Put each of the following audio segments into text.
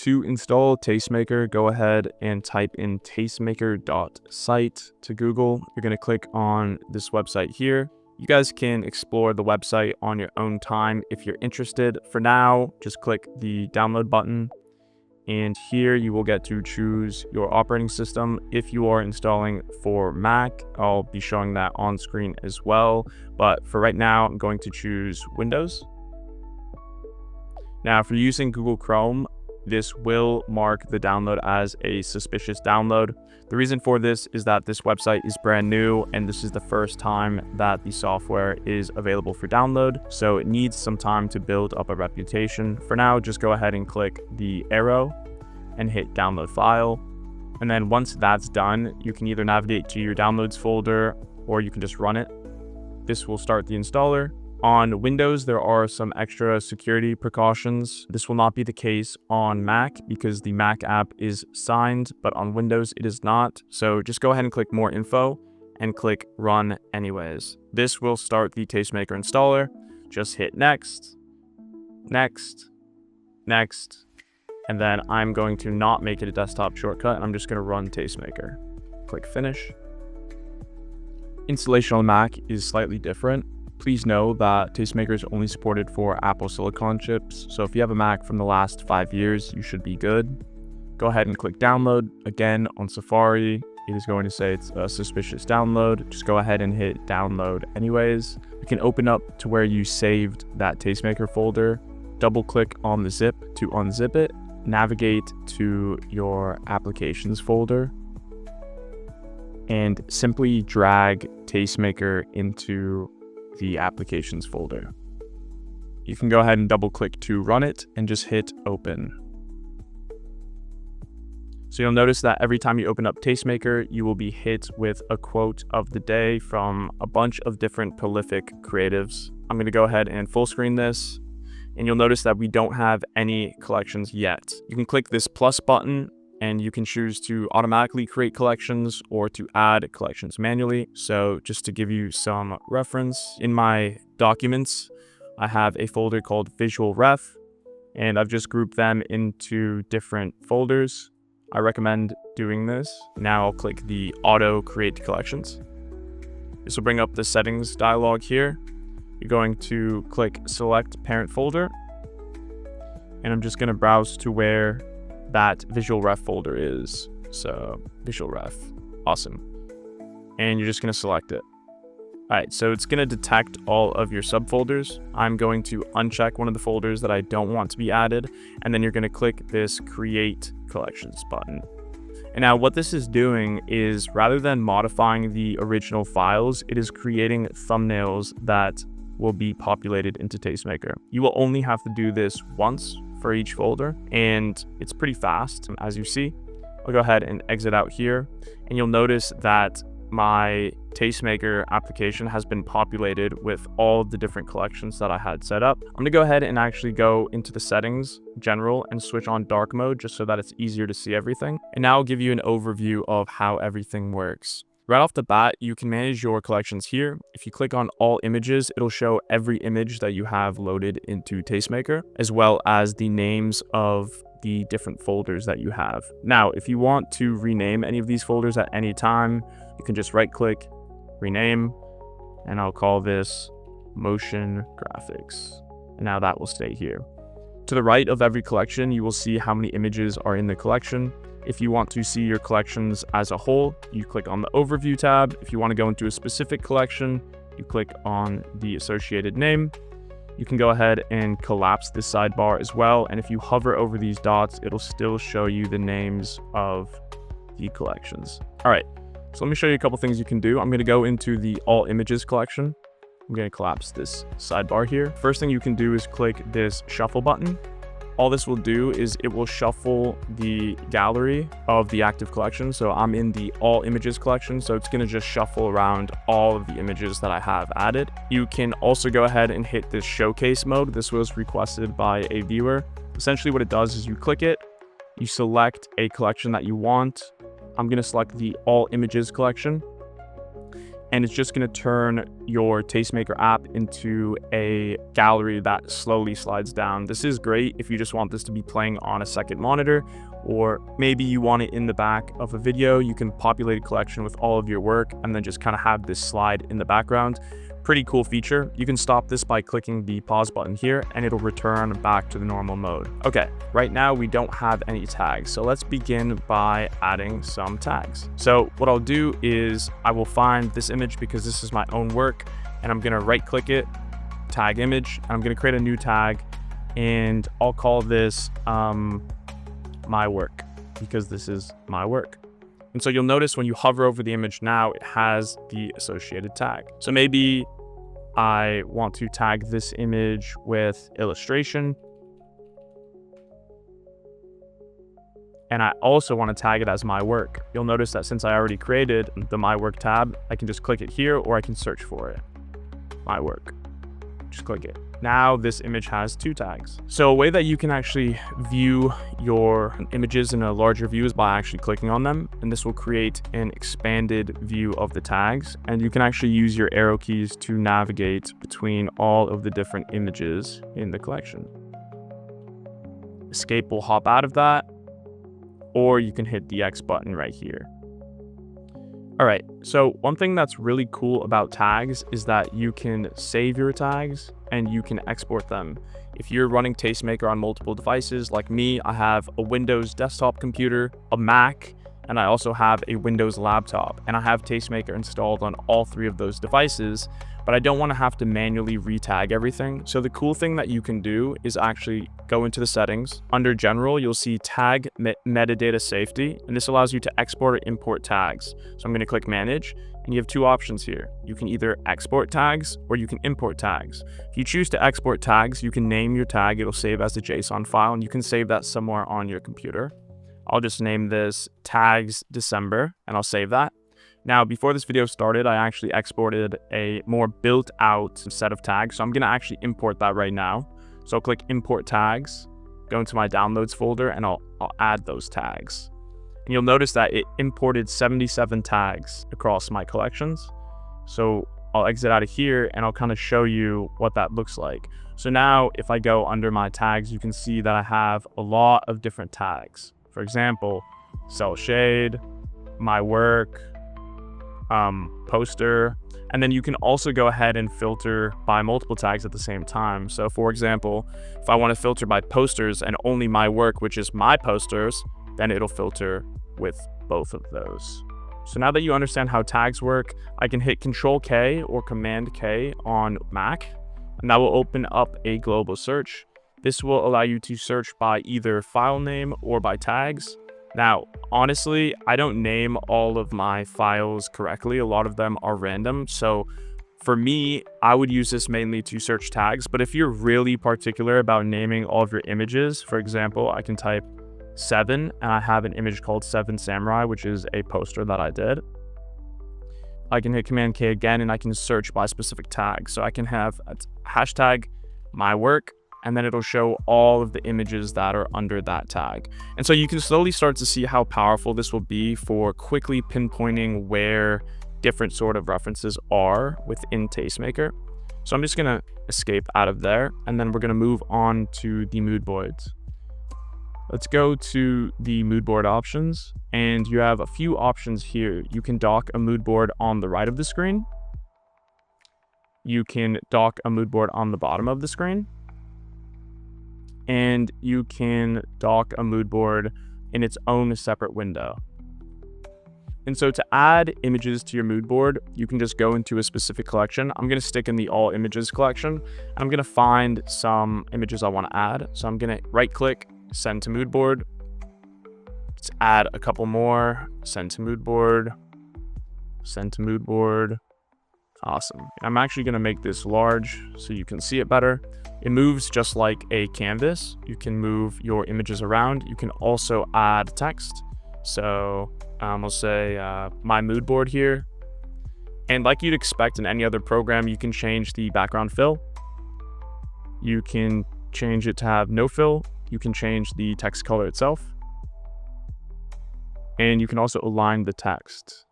To install Tastemaker, go ahead and type in tastemaker.site to Google. You're going to click on this website here. You guys can explore the website on your own time if you're interested. For now, just click the download button. And here you will get to choose your operating system. If you are installing for Mac, I'll be showing that on screen as well. But for right now, I'm going to choose Windows. Now, if you're using Google Chrome, this will mark the download as a suspicious download. The reason for this is that this website is brand new and this is the first time that the software is available for download. So it needs some time to build up a reputation. For now, just go ahead and click the arrow and hit download file. And then once that's done, you can either navigate to your downloads folder or you can just run it. This will start the installer. On Windows, there are some extra security precautions. This will not be the case on Mac because the Mac app is signed, but on Windows it is not. So just go ahead and click more info and click run anyways. This will start the Tastemaker installer. Just hit next, next, next, and then I'm going to not make it a desktop shortcut. I'm just going to run Tastemaker. Click finish. Installation on Mac is slightly different. Please know that Tastemaker is only supported for Apple Silicon chips, so if you have a Mac from the last 5 years, you should be good. Go ahead and click download. Again, on Safari, it is going to say it's a suspicious download. Just go ahead and hit download anyways. You can open up to where you saved that Tastemaker folder. Double click on the zip to unzip it. Navigate to your applications folder and simply drag Tastemaker into the applications folder. You can go ahead and double click to run it and just hit open. So you'll notice that every time you open up Tastemaker, you will be hit with a quote of the day from a bunch of different prolific creatives. I'm going to go ahead and full screen this, and you'll notice that we don't have any collections yet. You can click this plus button and you can choose to automatically create collections or to add collections manually. So just to give you some reference, in my documents, I have a folder called Visual Ref, and I've just grouped them into different folders. I recommend doing this. Now I'll click the Auto Create Collections. This will bring up the settings dialog here. You're going to click Select Parent Folder, and I'm just going to browse to where that Visual Ref folder is. So Visual Ref, awesome. And you're just going to select it. All right, so it's going to detect all of your subfolders. I'm going to uncheck one of the folders that I don't want to be added, and then you're going to click this Create Collections button. And now what this is doing is, rather than modifying the original files, it is creating thumbnails that will be populated into Tastemaker. You will only have to do this once for each folder, and it's pretty fast. As you see, I'll go ahead and exit out here, and you'll notice that my Tastemaker application has been populated with all the different collections that I had set up. I'm gonna go ahead and actually go into the settings, general, and switch on dark mode just so that it's easier to see everything. And now I'll give you an overview of how everything works. Right off the bat, you can manage your collections here. If you click on all images, it'll show every image that you have loaded into Tastemaker, as well as the names of the different folders that you have. Now, if you want to rename any of these folders at any time, you can just right click, rename, and I'll call this motion graphics. And now that will stay here. To the right of every collection, you will see how many images are in the collection. If you want to see your collections as a whole, you click on the Overview tab. If you want to go into a specific collection, you click on the associated name. You can go ahead and collapse this sidebar as well. And if you hover over these dots, it'll still show you the names of the collections. All right, so let me show you a couple things you can do. I'm going to go into the All Images collection. I'm going to collapse this sidebar here. First thing you can do is click this Shuffle button. All this will do is it will shuffle the gallery of the active collection. So I'm in the All Images collection, so it's going to just shuffle around all of the images that I have added. You can also go ahead and hit this Showcase mode. This was requested by a viewer. Essentially what it does is you click it, you select a collection that you want. I'm going to select the All Images collection. and it's just going to turn your Tastemaker app into a gallery that slowly slides down. This is great if you just want this to be playing on a second monitor, or maybe you want it in the back of a video. You can populate a collection with all of your work and then just kind of have this slide in the background. Pretty cool feature. You can stop this by clicking the pause button here and it'll return back to the normal mode. Okay, right now we don't have any tags, so let's begin by adding some tags. So what I'll do is I will find this image because this is my own work, and I'm gonna right click it, tag image, and I'm gonna create a new tag, and I'll call this my work, because this is my work. And so you'll notice when you hover over the image now, it has the associated tag. So maybe I want to tag this image with illustration. And I also want to tag it as my work. You'll notice that since I already created the my work tab, I can just click it here, or I can search for it. My work. Just click it. Now this image has 2 tags. So a way that you can actually view your images in a larger view is by actually clicking on them, and this will create an expanded view of the tags, and you can actually use your arrow keys to navigate between all of the different images in the collection. Escape will hop out of that, or you can hit the X button right here. All right, so one thing that's really cool about tags is that you can save your tags and you can export them. If you're running Tastemaker on multiple devices, like me, I have a Windows desktop computer, a Mac, and I also have a Windows laptop, and I have Tastemaker installed on all 3 of those devices, but I don't want to have to manually retag everything. So the cool thing that you can do is actually go into the settings. Under general, you'll see tag metadata safety, and this allows you to export or import tags. So I'm going to click manage, and you have 2 options here. You can either export tags or you can import tags. If you choose to export tags, you can name your tag. It'll save as a JSON file, and you can save that somewhere on your computer. I'll just name this tags December, and I'll save that. Now, before this video started, I actually exported a more built out set of tags. So I'm gonna actually import that right now. So I'll click import tags, go into my downloads folder, and I'll add those tags. And you'll notice that it imported 77 tags across my collections. So I'll exit out of here and I'll kind of show you what that looks like. So now if I go under my tags, you can see that I have a lot of different tags. For example, cell shade, my work, poster, and then you can also go ahead and filter by multiple tags at the same time. So for example, if I want to filter by posters and only my work, which is my posters, then it'll filter with both of those. So now that you understand how tags work, I can hit Control K or Command K on Mac, and that will open up a global search. This will allow you to search by either file name or by tags. Now, honestly, I don't name all of my files correctly. A lot of them are random. So for me, I would use this mainly to search tags. But if you're really particular about naming all of your images, for example, I can type 7 and I have an image called 7 Samurai, which is a poster that I did. I can hit Command K again and I can search by specific tags. So I can have a hashtag my work, and then it'll show all of the images that are under that tag. And so you can slowly start to see how powerful this will be for quickly pinpointing where different sort of references are within Tastemaker. So I'm just gonna escape out of there, and then we're gonna move on to the Moodboards. Let's go to the Moodboard options, and you have a few options here. You can dock a Moodboard on the right of the screen. You can dock a Moodboard on the bottom of the screen. And you can dock a Moodboard in its own separate window. And so to add images to your Moodboard, you can just go into a specific collection. I'm going to stick in the all images collection. I'm going to find some images I want to add. So I'm going to right click, send to Moodboard. Let's add a couple more, send to Moodboard, send to Moodboard. Awesome. I'm actually going to make this large so you can see it better. It moves just like a canvas. You can move your images around. You can also add text. So we'll say my Moodboard here. And like you'd expect in any other program, you can change the background fill. You can change it to have no fill. You can change the text color itself. And you can also align the text.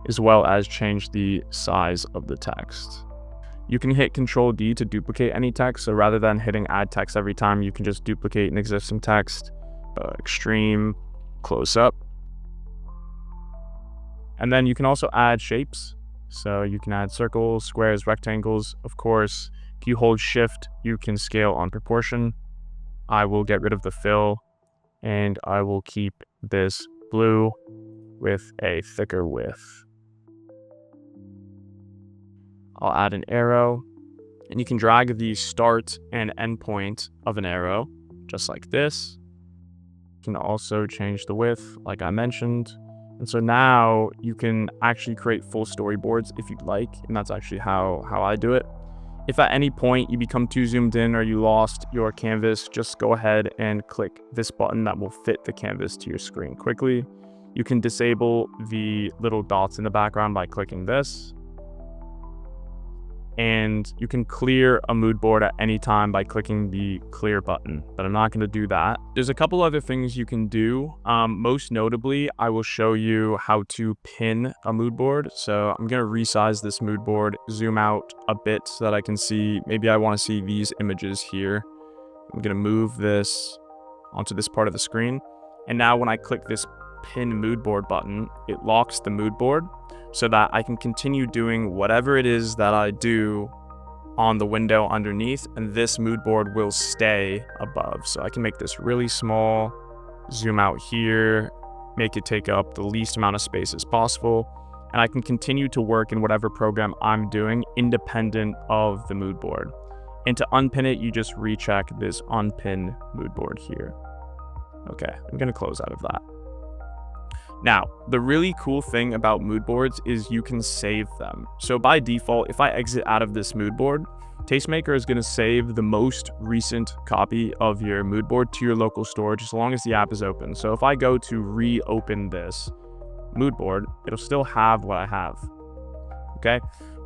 as well as change the size of the text. You can hit Control D to duplicate any text. So rather than hitting add text every time, you can just duplicate an existing text, extreme, close up. And then you can also add shapes. So you can add circles, squares, rectangles. Of course, if you hold Shift, you can scale on proportion. I will get rid of the fill and I will keep this blue with a thicker width. I'll add an arrow, and you can drag the start and end point of an arrow, just like this. You can also change the width, like I mentioned. And so now you can actually create full storyboards if you'd like, and that's actually how I do it. If at any point you become too zoomed in or you lost your canvas, just go ahead and click this button that will fit the canvas to your screen quickly. You can disable the little dots in the background by clicking this. And you can clear a mood board at any time by clicking the clear button, but I'm not going to do that. There's a couple other things you can do. Most notably, I will show you how to pin a mood board. So I'm going to resize this mood board, zoom out a bit so that I can see, maybe I want to see these images here. I'm going to move this onto this part of the screen. And now when I click this pin mood board button, it locks the mood board so that I can continue doing whatever it is that I do on the window underneath, and this mood board will stay above. So I can make this really small, zoom out here, make it take up the least amount of space as possible, and I can continue to work in whatever program I'm doing independent of the mood board. And to unpin it, you just recheck this unpin mood board here. Okay, I'm gonna close out of that. Now, the really cool thing about mood boards is you can save them. So by default, if I exit out of this mood board, Tastemaker is going to save the most recent copy of your mood board to your local storage as long as the app is open. So if I go to reopen this mood board, it'll still have what I have. Okay.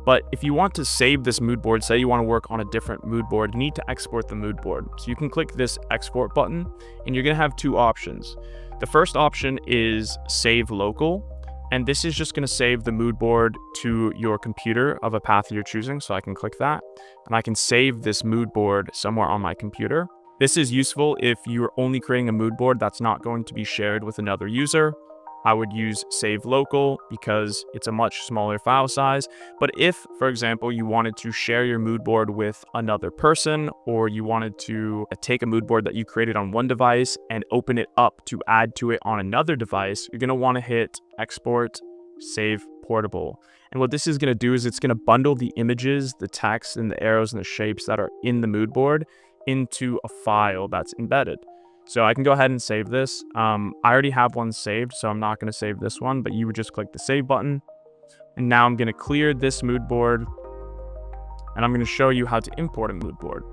But if you want to save this mood board, say you want to work on a different mood board, you need to export the mood board. So you can click this export button and you're going to have two options. The first option is save local, and this is just going to save the mood board to your computer of a path you're choosing. So I can click that and I can save this mood board somewhere on my computer. This is useful if you're only creating a mood board that's not going to be shared with another user. I would use save local because it's a much smaller file size. But if, for example, you wanted to share your mood board with another person, or you wanted to take a mood board that you created on one device and open it up to add to it on another device, you're going to want to hit export, save portable. And what this is going to do is it's going to bundle the images, the text, and the arrows and the shapes that are in the mood board into a file that's embedded. So I can go ahead and save this. I already have one saved, so I'm not going to save this one, but you would just click the save button. And now I'm going to clear this mood board, and I'm going to show you how to import a mood board.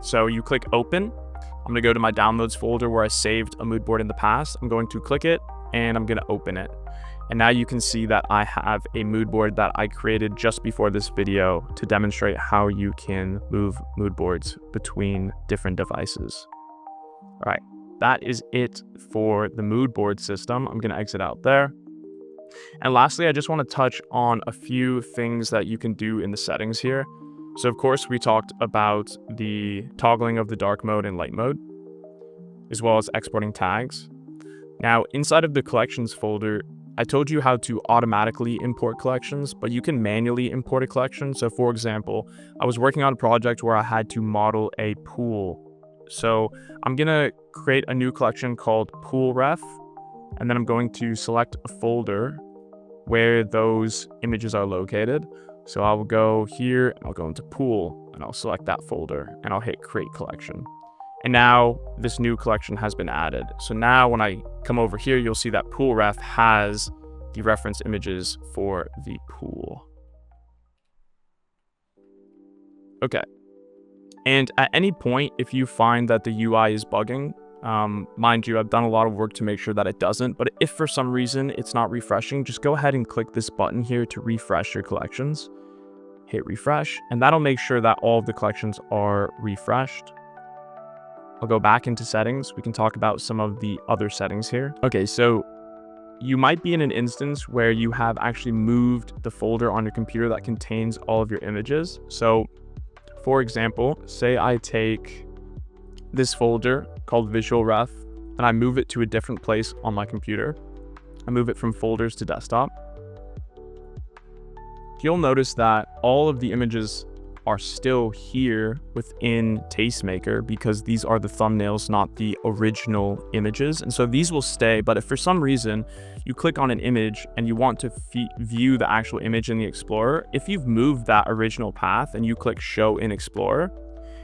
So you click open. I'm going to go to my downloads folder where I saved a mood board in the past. I'm going to click it, and I'm going to open it. And now you can see that I have a mood board that I created just before this video to demonstrate how you can move mood boards between different devices. All right. That is it for the mood board system. I'm going to exit out there. And lastly, I just want to touch on a few things that you can do in the settings here. So of course, we talked about the toggling of the dark mode and light mode, as well as exporting tags. Now, inside of the collections folder, I told you how to automatically import collections, but you can manually import a collection. So for example, I was working on a project where I had to model a pool. So I'm going to create a new collection called pool ref, and then I'm going to select a folder where those images are located. So I will go here and I'll go into pool and I'll select that folder and I'll hit create collection. And now this new collection has been added. So now when I come over here, you'll see that pool ref has the reference images for the pool. Okay. And at any point, if you find that the UI is bugging, mind you, I've done a lot of work to make sure that it doesn't, but if for some reason it's not refreshing, just go ahead and click this button here to refresh your collections. Hit refresh, and that'll make sure that all of the collections are refreshed. I'll go back into settings. We can talk about some of the other settings here. Okay, so you might be in an instance where you have actually moved the folder on your computer that contains all of your images. So for example, say I take this folder called visual ref and I move it to a different place on my computer. I move it from folders to desktop. You'll notice that all of the images are still here within Tastemaker because these are the thumbnails, not the original images. And so these will stay, but if for some reason you click on an image and you want to view the actual image in the Explorer, if you've moved that original path and you click show in Explorer,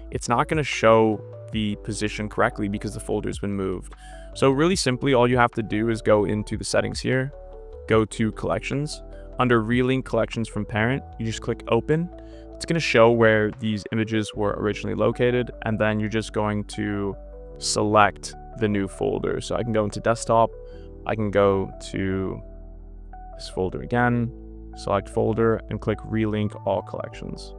it's not going to show the position correctly because the folder's been moved. So really simply, all you have to do is go into the settings here, go to collections. Under relink collections from parent, you just click open. It's going to show where these images were originally located, and then you're just going to select the new folder. So I can go into desktop, I can go to this folder again, select folder, and click relink all collections.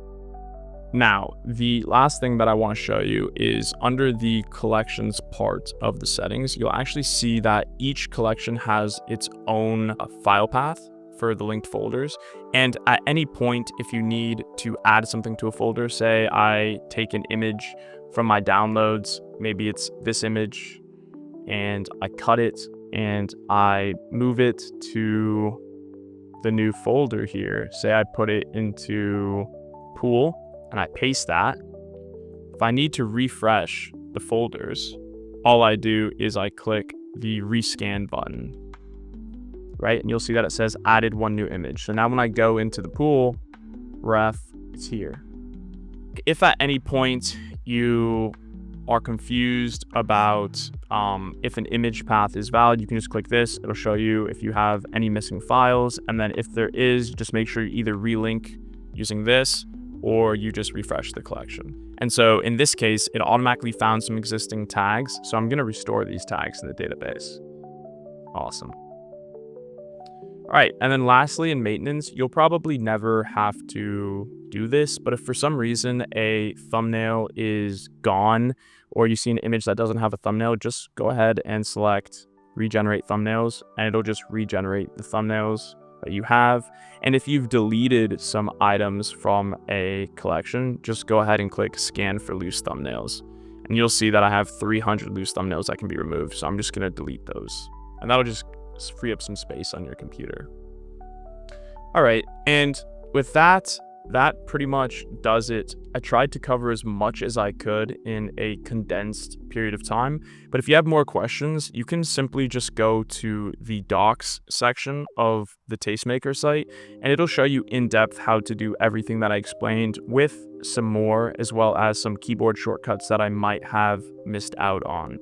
Now, the last thing that I want to show you is under the collections part of the settings, you'll actually see that each collection has its own file path for the linked folders. And at any point, if you need to add something to a folder, say I take an image from my downloads, maybe it's this image, and I cut it and I move it to the new folder here. Say I put it into pool and I paste that. If I need to refresh the folders, all I do is I click the rescan button. Right? And you'll see that it says added one new image. So now when I go into the pool ref, it's here. If at any point you are confused about if an image path is valid, you can just click this. It'll show you if you have any missing files. And then if there is, just make sure you either relink using this or you just refresh the collection. And so in this case, it automatically found some existing tags. So I'm going to restore these tags in the database. Awesome. All right, and then lastly, in maintenance, you'll probably never have to do this, but if for some reason a thumbnail is gone or you see an image that doesn't have a thumbnail, just go ahead and select regenerate thumbnails, and it'll just regenerate the thumbnails that you have. And if you've deleted some items from a collection, just go ahead and click scan for loose thumbnails. And you'll see that I have 300 loose thumbnails that can be removed, so I'm just gonna delete those. And that'll just free up some space on your computer. All right, and with that pretty much does it. I tried to cover as much as I could in a condensed period of time, but if you have more questions, you can simply just go to the docs section of the Tastemaker site, and it'll show you in depth how to do everything that I explained with some more, as well as some keyboard shortcuts that I might have missed out on.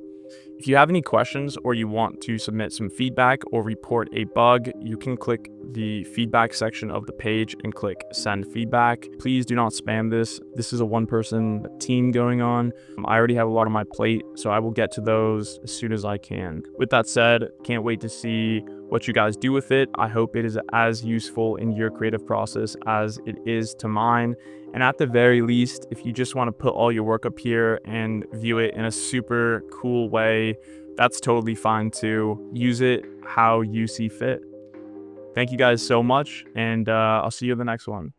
If you have any questions or you want to submit some feedback or report a bug, you can click the feedback section of the page and click send feedback. Please do not spam this. This is a one-person team going on. I already have a lot on my plate, so I will get to those as soon as I can. With that said, can't wait to see what you guys do with it. I hope it is as useful in your creative process as it is to mine. And at the very least, if you just want to put all your work up here and view it in a super cool way, that's totally fine too. Use it how you see fit. Thank you guys so much, and I'll see you in the next one.